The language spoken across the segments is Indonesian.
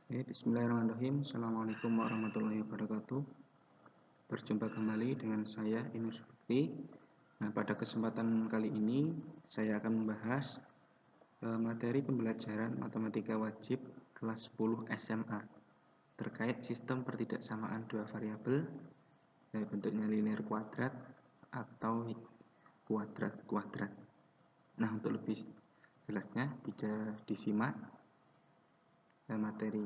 Bismillahirrahmanirrahim. Assalamualaikum warahmatullahi wabarakatuh. Berjumpa kembali dengan saya Inus Bukti. Nah, pada kesempatan kali ini saya akan membahas materi pembelajaran matematika wajib kelas 10 SMA terkait sistem pertidaksamaan dua variabel dari bentuknya linear kuadrat atau kuadrat. Nah, untuk lebih jelasnya bisa disimak materi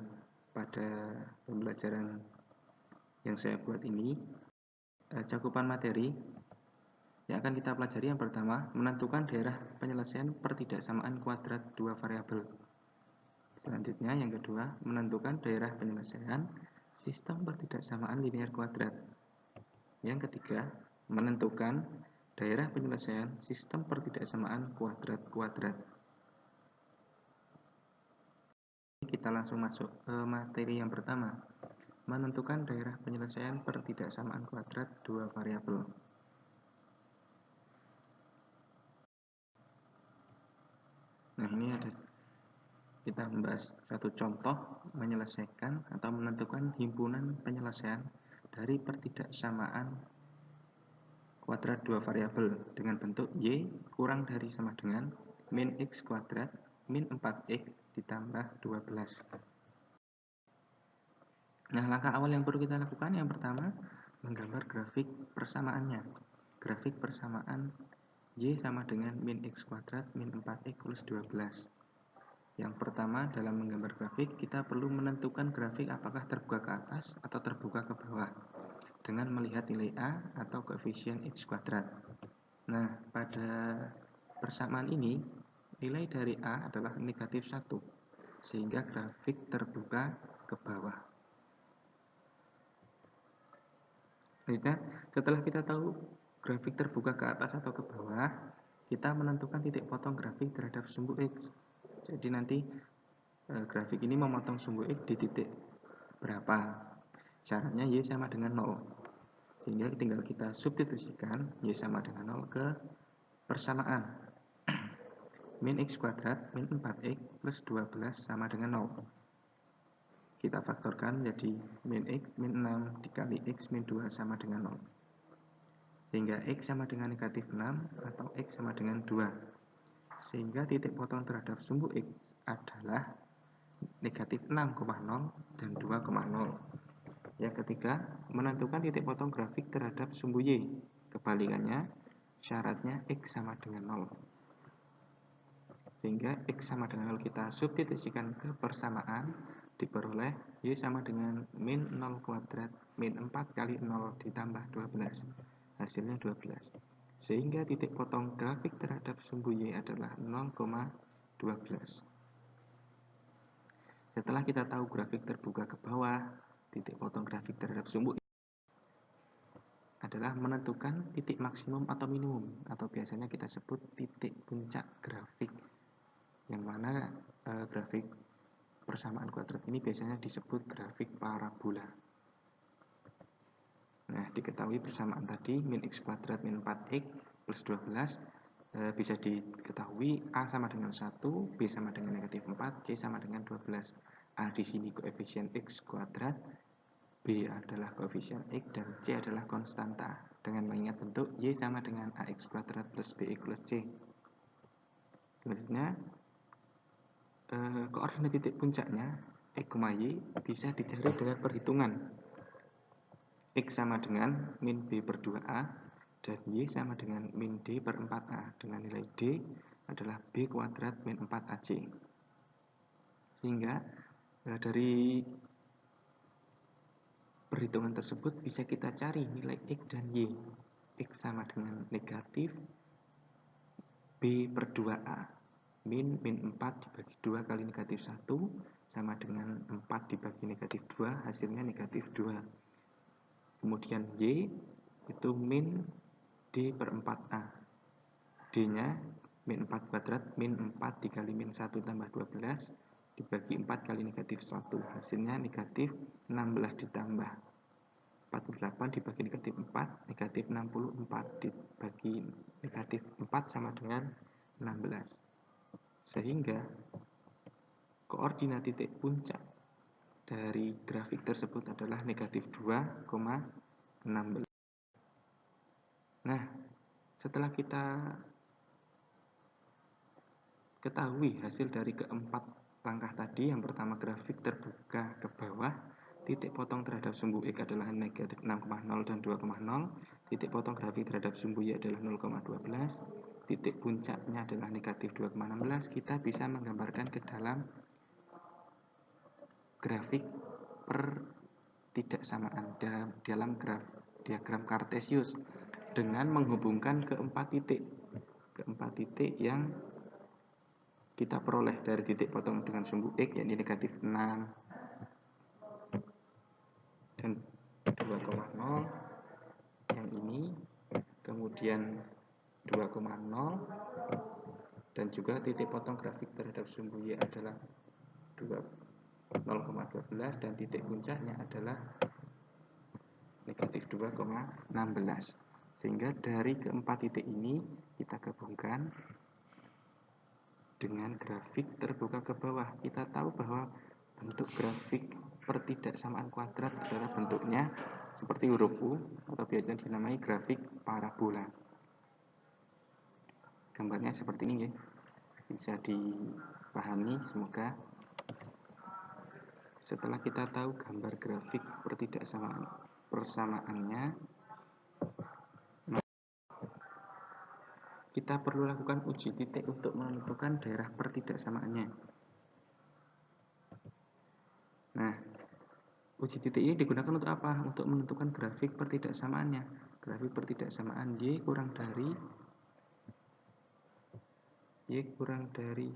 pada pembelajaran yang saya buat ini. Cakupan materi yang akan kita pelajari yang pertama, menentukan daerah penyelesaian pertidaksamaan kuadrat dua variabel. Selanjutnya yang kedua, menentukan daerah penyelesaian sistem pertidaksamaan linear kuadrat. Yang ketiga, menentukan daerah penyelesaian sistem pertidaksamaan kuadrat-kuadrat. Kita langsung masuk ke materi yang pertama, menentukan daerah penyelesaian pertidaksamaan kuadrat dua variabel. Nah, ini ada kita membahas satu contoh menyelesaikan atau menentukan himpunan penyelesaian dari pertidaksamaan kuadrat dua variabel dengan bentuk y kurang dari sama dengan min x kuadrat min 4x ditambah 12. Nah, langkah awal yang perlu kita lakukan yang pertama, menggambar grafik persamaannya. Grafik persamaan y sama dengan min x kuadrat min 4x plus 12. Yang pertama, dalam menggambar grafik, kita perlu menentukan grafik apakah terbuka ke atas atau terbuka ke bawah dengan melihat nilai A atau koefisien x kuadrat. Nah, pada persamaan ini, nilai dari A adalah negatif 1, sehingga grafik terbuka ke bawah. Selanjutnya, setelah kita tahu grafik terbuka ke atas atau ke bawah, kita menentukan titik potong grafik terhadap sumbu X. Jadi nanti grafik ini memotong sumbu X di titik berapa. Caranya Y sama dengan 0. Sehingga tinggal kita substitusikan Y sama dengan 0 ke persamaan. Min X kuadrat min 4X plus 12 sama dengan 0. Kita faktorkan jadi min X min 6 dikali X min 2 sama dengan 0. Sehingga X sama dengan negatif 6 atau X sama dengan 2. Sehingga titik potong terhadap sumbu X adalah negatif 6,0 dan 2,0. Yang ketiga, menentukan titik potong grafik terhadap sumbu Y. Kebalikannya, syaratnya X sama dengan 0. Sehingga X sama dengan 0 kita substitusikan ke persamaan, diperoleh Y sama dengan min 0 kuadrat min 4 kali 0 ditambah 12. Hasilnya 12. Sehingga titik potong grafik terhadap sumbu Y adalah 0,12. Setelah kita tahu grafik terbuka ke bawah, titik potong grafik terhadap sumbu adalah menentukan titik maksimum atau minimum, atau biasanya kita sebut titik puncak grafik, yang mana grafik persamaan kuadrat ini biasanya disebut grafik parabola. Nah, diketahui persamaan tadi min x kuadrat min 4x plus 12 bisa diketahui A sama dengan 1, B sama dengan negatif 4, C sama dengan 12. A di sini koefisien x kuadrat, B adalah koefisien X, dan C adalah konstanta dengan mengingat bentuk Y sama dengan AX kuadrat plus BX plus C. Selanjutnya, koordinat titik puncaknya X, Y bisa dicari dengan perhitungan X sama dengan min B per 2A dan Y sama dengan min D per 4A dengan nilai D adalah B kuadrat min 4AC. Sehingga dari perhitungan tersebut bisa kita cari nilai X dan Y. X sama dengan negatif B per 2A. Min 4 dibagi 2 kali negatif 1 sama dengan 4 dibagi negatif 2, hasilnya negatif 2. Kemudian Y itu min D per 4A. D-nya min 4 kuadrat, min 4 dikali min 1 tambah 12 dibagi 4 kali negatif 1, hasilnya negatif 16 ditambah 48 dibagi negatif 4, negatif 64 dibagi negatif 4 sama dengan 16. Sehingga koordinat titik puncak dari grafik tersebut adalah negatif 2,16. Nah, setelah kita ketahui hasil dari keempat langkah tadi, yang pertama grafik terbuka ke bawah, titik potong terhadap sumbu X adalah negatif 6,0 dan 2,0, titik potong grafik terhadap sumbu Y adalah 0,12, titik puncaknya adalah negatif 2,16, kita bisa menggambarkan ke dalam grafik pertidaksamaan dalam diagram Kartesius dengan menghubungkan keempat titik yang kita peroleh dari titik potong dengan sumbu X, yakni negatif 6 dan 2,0 yang ini, kemudian 2,0, dan juga titik potong grafik terhadap sumbu Y adalah 0,12 dan titik puncaknya adalah negatif 2,16. Sehingga dari keempat titik ini kita gabungkan dengan grafik terbuka ke bawah. Kita tahu bahwa bentuk grafik pertidaksamaan kuadrat adalah bentuknya seperti huruf U atau biasanya dinamai grafik parabola. Gambarnya seperti ini ya. Bisa dipahami semoga. Setelah kita tahu gambar grafik persamaannya, kita perlu lakukan uji titik untuk menentukan daerah pertidaksamaannya. Nah, uji titik ini digunakan untuk apa? Untuk menentukan grafik pertidaksamaannya. Grafik pertidaksamaan Y kurang dari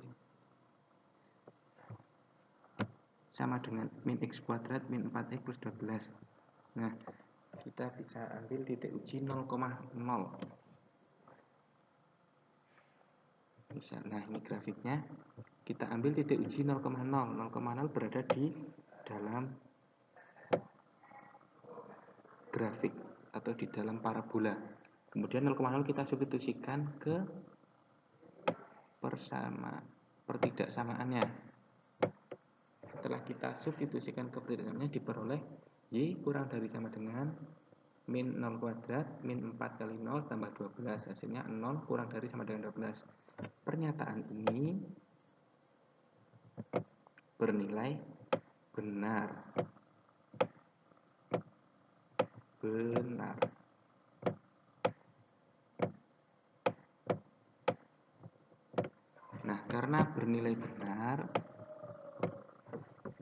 sama dengan min X kuadrat min 4X plus 12. Nah, kita bisa ambil titik uji 0,0. Nah, ini grafiknya. Kita ambil titik uji 0,0. 0,0 berada di dalam grafik atau di dalam parabola. Kemudian 0,0 kita substitusikan ke pertidaksamaannya. Setelah kita substitusikan ke pertidaksamaannya, diperoleh Y kurang dari sama dengan min 0 kuadrat min 4 kali 0 tambah 12. Hasilnya 0 kurang dari sama dengan 12. Pernyataan ini bernilai benar. Nah, karena bernilai benar,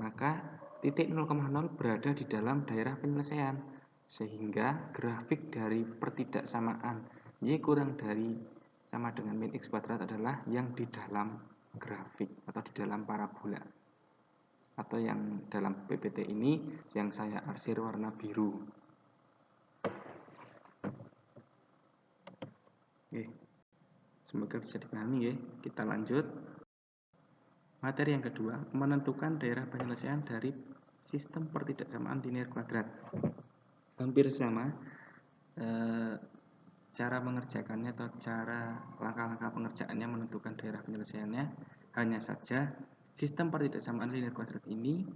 maka titik 0,0 berada di dalam daerah penyelesaian, sehingga grafik dari pertidaksamaan Y kurang dari sama dengan min X kuadrat adalah yang di dalam grafik atau di dalam parabola, atau yang dalam PPT ini yang saya arsir warna biru. Oke, semoga bisa dipahami ya. Kita lanjut. Materi yang kedua, menentukan daerah penyelesaian dari sistem pertidaksamaan linear kuadrat. Hampir sama cara mengerjakannya atau cara langkah-langkah pengerjaannya menentukan daerah penyelesaiannya. Hanya saja sistem pertidaksamaan linear kuadrat ini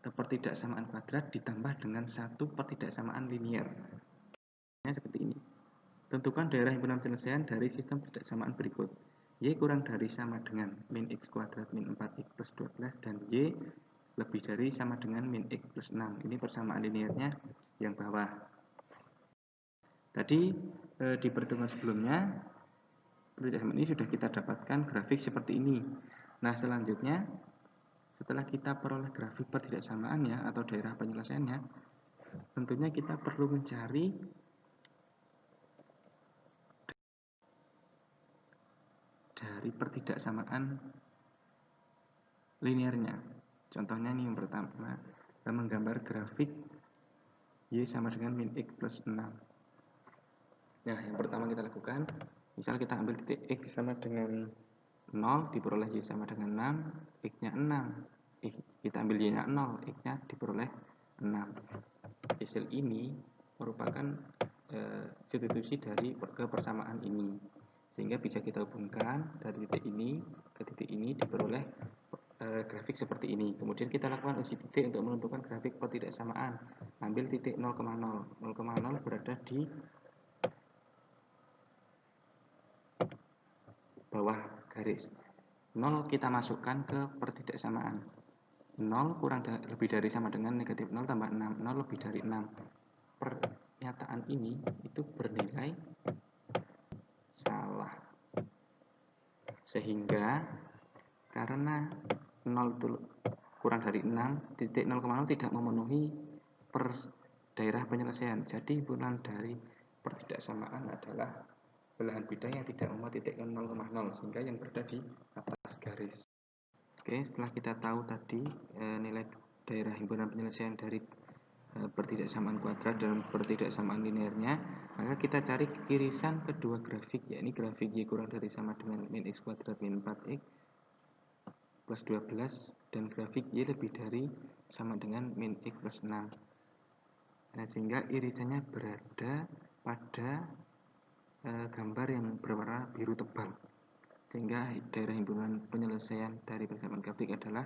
pertidaksamaan kuadrat ditambah dengan satu pertidaksamaan linear. Seperti ini. Tentukan daerah himpunan penyelesaian dari sistem pertidaksamaan berikut. Y kurang dari sama dengan min X kuadrat min 4X plus 12 dan Y lebih dari sama dengan min X plus 6. Ini persamaan linearnya yang bawah. Tadi di pertemuan sebelumnya pertidaksamaan ini sudah kita dapatkan grafik seperti ini. Nah, selanjutnya setelah kita peroleh grafik pertidaksamaannya atau daerah penyelesaiannya, tentunya kita perlu mencari dari pertidaksamaan linearnya. Contohnya ini yang pertama, kita menggambar grafik Y sama dengan min X plus 6. Nah, yang pertama kita lakukan, misal kita ambil titik X sama dengan 0, diperoleh Y sama dengan 6, X-nya 6. Kita ambil Y-nya 0, X-nya diperoleh 6. Hasil ini merupakan substitusi dari kepersamaan ini. Sehingga bisa kita hubungkan dari titik ini ke titik ini diperoleh grafik seperti ini. Kemudian kita lakukan uji titik untuk menentukan grafik pertidaksamaan. Ambil titik 0,0. 0,0 berada di bawah garis. 0 kita masukkan ke pertidaksamaan. 0 lebih dari sama dengan negatif 0 tambah 6. 0 lebih dari 6. Pernyataan ini itu bernilai salah. Sehingga karena 0 itu kurang dari 6, titik 0,0 tidak memenuhi daerah penyelesaian. Jadi himpunan dari pertidaksamaan adalah belahan bidang yang tidak memuat titik 0,0, sehingga yang berada di atas garis. Oke, setelah kita tahu tadi nilai daerah himpunan penyelesaian dari pertidaksamaan kuadrat dan pertidaksamaan linearnya, maka kita cari irisan kedua grafik, yakni grafik Y kurang dari sama dengan min X kuadrat min 4X plus 12 dan grafik Y lebih dari sama dengan min X plus 6. Nah, sehingga irisannya berada pada gambar yang berwarna biru tebal, sehingga daerah himpunan penyelesaian dari persamaan grafik adalah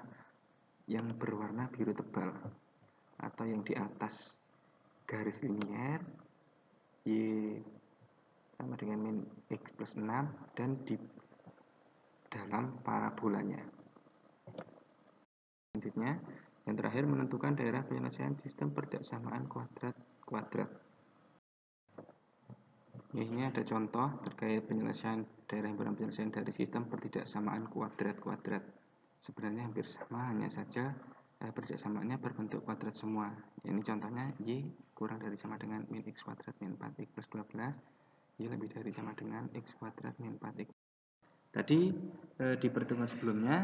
yang berwarna biru tebal atau yang di atas garis linier Y sama dengan min X plus 6 dan di dalam parabolanya. Selanjutnya, yang terakhir menentukan daerah penyelesaian sistem pertidaksamaan kuadrat-kuadrat. Ini ada contoh terkait penyelesaian daerah himpunan penyelesaian dari sistem pertidaksamaan kuadrat-kuadrat. Sebenarnya hampir sama, hanya saja pertidaksamaannya berbentuk kuadrat semua. Ini contohnya Y kurang dari sama dengan min X kuadrat min 4X plus 12, Y lebih dari sama dengan X kuadrat min 4X. Tadi di pertemuan sebelumnya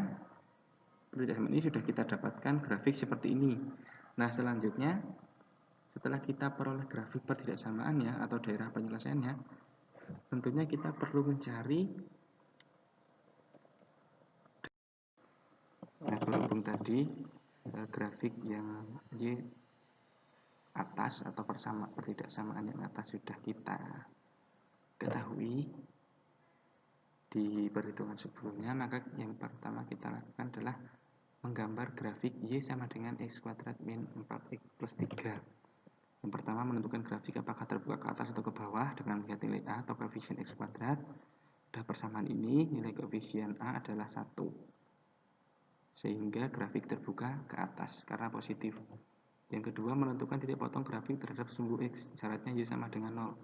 pertidaksamaan ini sudah kita dapatkan grafik seperti ini. Nah, selanjutnya setelah kita peroleh grafik pertidaksamaannya atau daerah penyelesaiannya, tentunya kita perlu mencari berhubung tadi grafik yang Y atas atau pertidaksamaan yang atas sudah kita ketahui di perhitungan sebelumnya, maka yang pertama kita lakukan adalah menggambar grafik Y sama dengan X kuadrat min 4X plus 3. Yang pertama menentukan grafik apakah terbuka ke atas atau ke bawah dengan melihat nilai A atau koefisien X kuadrat. Pada persamaan ini nilai koefisien A adalah 1, sehingga grafik terbuka ke atas karena positif. Yang kedua menentukan titik potong grafik terhadap sumbu X, syaratnya Y sama dengan 0.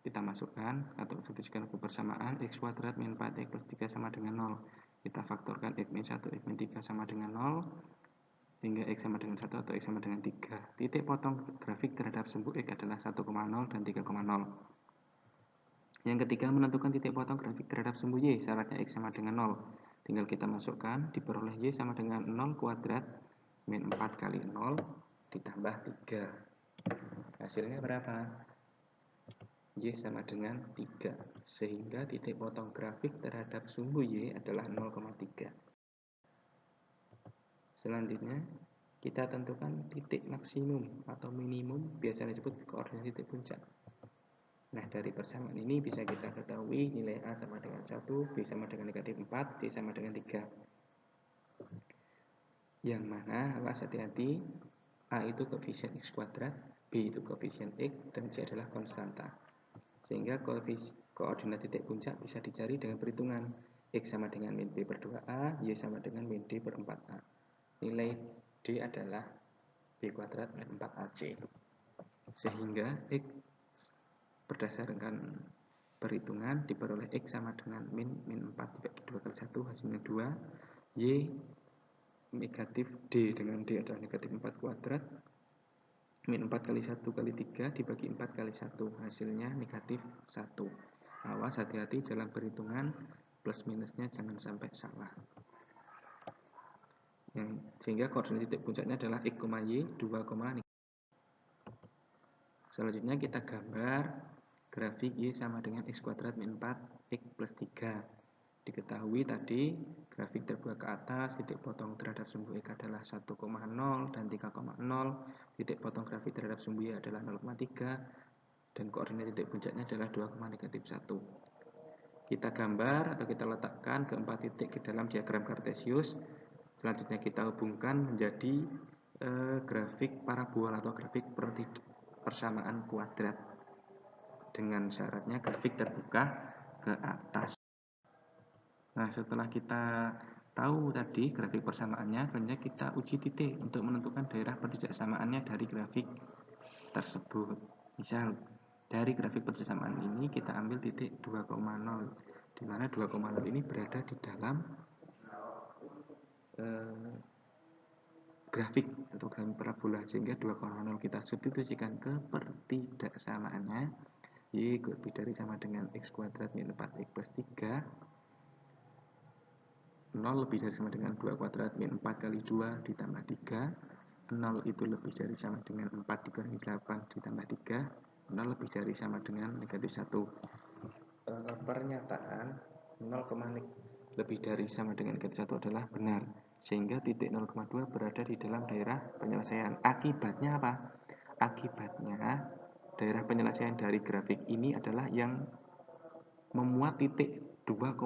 Kita masukkan atau substitusikan ke persamaan X kuadrat min 4X plus 3 sama dengan 0. Kita faktorkan X min 1, X min 3 sama dengan 0, hingga X sama dengan 1 atau X sama dengan 3. Titik potong grafik terhadap sumbu X adalah 1,0 dan 3,0. Yang ketiga menentukan titik potong grafik terhadap sumbu Y, syaratnya X sama dengan 0. Tinggal kita masukkan, diperoleh Y sama dengan 0 kuadrat min 4 kali 0 ditambah 3. Hasilnya berapa? Y sama dengan 3, sehingga titik potong grafik terhadap sumbu Y adalah 0,3. Selanjutnya, kita tentukan titik maksimum atau minimum, biasanya disebut koordinat titik puncak. Nah, dari persamaan ini bisa kita ketahui nilai A sama dengan 1, B sama dengan negatif 4, C sama dengan 3. Yang mana, awas hati-hati, A itu koefisien X kuadrat, B itu koefisien X, dan C adalah konstanta. Sehingga koordinat titik puncak bisa dicari dengan perhitungan X sama dengan min B per 2A, Y sama dengan min D per 4A. Nilai D adalah B kuadrat min 4AC. Sehingga X berdasarkan perhitungan diperoleh X sama dengan min 4 dibagi 2 kali 1 hasilnya 2. Y negatif D dengan D adalah negatif 4 kuadrat. Min 4 kali 1 kali 3 dibagi 4 kali 1 hasilnya negatif 1. Awas hati-hati dalam perhitungan plus minusnya jangan sampai salah. Sehingga koordinat titik puncaknya adalah X, Y 2, selanjutnya kita gambar grafik Y sama dengan X kuadrat min 4 X plus 3. Diketahui tadi grafik terbuka ke atas, titik potong terhadap sumbu X adalah 1,0 dan 3,0. Titik potong grafik terhadap sumbu Y adalah 0,3 dan koordinat titik puncaknya adalah 2,-1. Kita gambar atau kita letakkan keempat titik ke dalam diagram kartesius Selanjutnya kita hubungkan menjadi grafik parabola atau grafik persamaan kuadrat dengan syaratnya grafik terbuka ke atas. Nah, setelah kita tahu tadi grafik persamaannya, selanjutnya kita uji titik untuk menentukan daerah pertidaksamaannya dari grafik tersebut. Misal, dari grafik persamaan ini kita ambil titik 2,0, di mana 2,0 ini berada di dalam grafik atau grafik parabola, sehingga 2,0 kita substitusikan ke pertidaksamaannya, y lebih dari sama dengan x kuadrat min 4x plus 3, 0 lebih dari sama dengan 2 kuadrat min 4 kali 2 ditambah 3, 0 itu lebih dari sama dengan 4 dikurangi 8 ditambah 3, 0 lebih dari sama dengan negatif 1. Pernyataan 0, lebih dari sama dengan negatif 1 adalah benar, sehingga titik 0,2 berada di dalam daerah penyelesaian. Akibatnya apa? Akibatnya daerah penyelesaian dari grafik ini adalah yang memuat titik 2,0,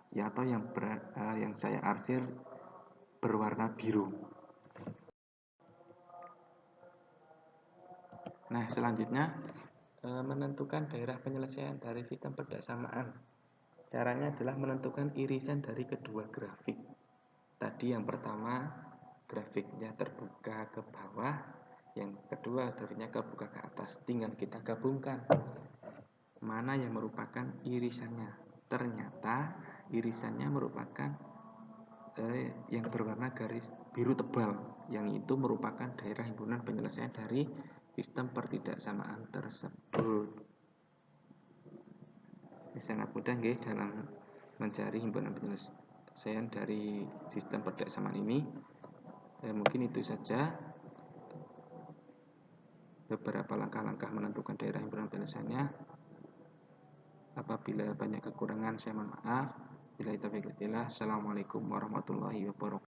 ya, atau yang saya arsir berwarna biru. Nah, selanjutnya menentukan daerah penyelesaian dari sistem perdasamaan. Caranya adalah menentukan irisan dari kedua grafik. Tadi yang pertama grafiknya terbuka ke bawah, yang kedua grafiknya terbuka ke atas. Tinggal kita gabungkan mana yang merupakan irisannya. Ternyata irisannya merupakan yang berwarna garis biru tebal, yang itu merupakan daerah himpunan penyelesaian dari sistem pertidaksamaan tersebut. Ini sangat mudah nggih dalam mencari himpunan penyelesaian dari sistem pertidaksamaan ini. Mungkin itu saja beberapa langkah-langkah menentukan daerah himpunan penyelesaiannya. Apabila banyak kekurangan saya mohon maaf. Bila taufiq. Assalamualaikum warahmatullahi wabarakatuh.